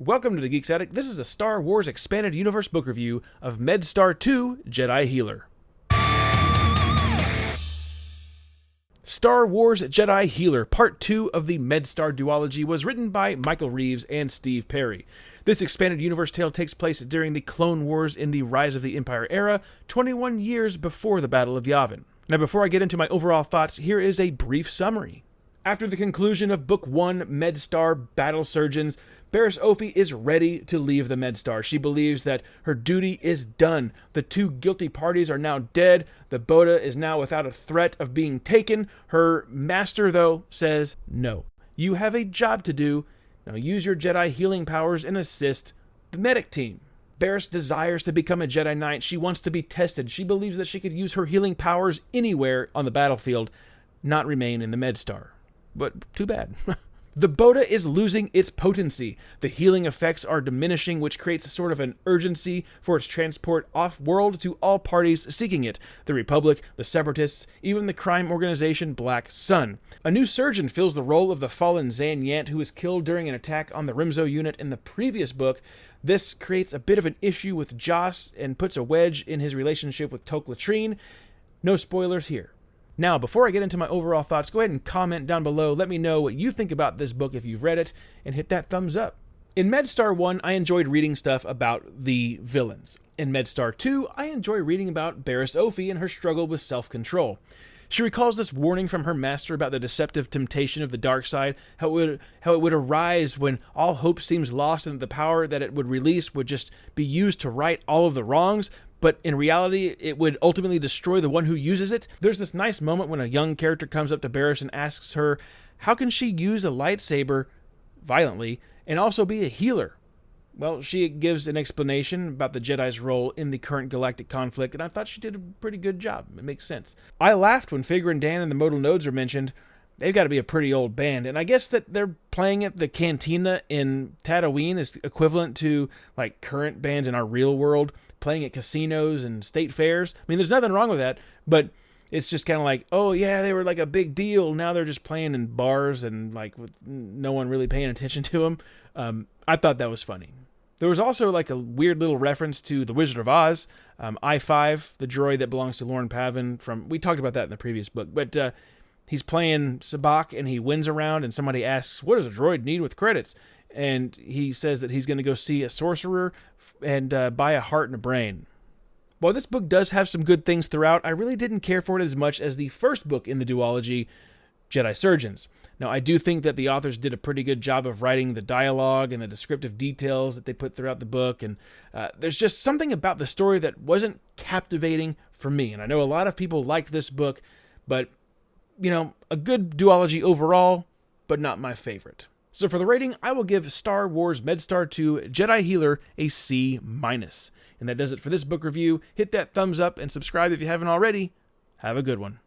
Welcome to the Geeks Attic. This is a Star Wars Expanded Universe book review of Medstar 2, Jedi Healer. Star Wars Jedi Healer, Part 2 of the Medstar Duology, was written by Michael Reaves and Steve Perry. This expanded universe tale takes place during the Clone Wars in the Rise of the Empire era, 21 years before the Battle of Yavin. Now, before I get into my overall thoughts, here is a brief summary. After the conclusion of Book 1, Medstar Battle Surgeons, Barriss Offee is ready to leave the Medstar. She believes that her duty is done. The two guilty parties are now dead. The Boda is now without a threat of being taken. Her master, though, says, no. You have a job to do. Now use your Jedi healing powers and assist the medic team. Barriss desires to become a Jedi Knight. She wants to be tested. She believes that she could use her healing powers anywhere on the battlefield, not remain in the Medstar. But too bad. The Boda is losing its potency. The healing effects are diminishing, which creates a sort of an urgency for its transport off-world to all parties seeking it. The Republic, the Separatists, even the crime organization Black Sun. A new surgeon fills the role of the fallen Zan Yant, who was killed during an attack on the Rimzo unit in the previous book. This creates a bit of an issue with Joss and puts a wedge in his relationship with Tok Latrine. No spoilers here. Now, before I get into my overall thoughts, go ahead and comment down below. Let me know what you think about this book if you've read it, and hit that thumbs up. In Medstar 1, I enjoyed reading stuff about the villains. In Medstar 2, I enjoy reading about Barriss Offee and her struggle with self-control. She recalls this warning from her master about the deceptive temptation of the dark side, how it would arise when all hope seems lost and the power that it would release would just be used to right all of the wrongs, but in reality, it would ultimately destroy the one who uses it. There's this nice moment when a young character comes up to Barriss and asks her, how can she use a lightsaber violently and also be a healer? Well, she gives an explanation about the Jedi's role in the current galactic conflict, and I thought she did a pretty good job. It makes sense. I laughed when Figure and Dan and the Modal Nodes were mentioned. They've got to be a pretty old band, and I guess that they're playing at the Cantina in Tatooine is equivalent to like current bands in our real world playing at casinos and state fairs. I mean, there's nothing wrong with that, but it's just kind of like, oh yeah, they were like a big deal. Now they're just playing in bars and like with no one really paying attention to them. I thought that was funny. There was also like a weird little reference to The Wizard of Oz. I-5, the droid that belongs to Lorne Pavin we talked about that in the previous book, but he's playing Sabacc and he wins a round and somebody asks, what does a droid need with credits? And he says that he's going to go see a sorcerer and buy a heart and a brain. While this book does have some good things throughout, I really didn't care for it as much as the first book in the duology, Jedi Surgeons. Now, I do think that the authors did a pretty good job of writing the dialogue and the descriptive details that they put throughout the book, and there's just something about the story that wasn't captivating for me. And I know a lot of people liked this book, but, you know, a good duology overall, but not my favorite. So for the rating, I will give Star Wars Medstar 2 Jedi Healer a C-. And that does it for this book review. Hit that thumbs up and subscribe if you haven't already. Have a good one.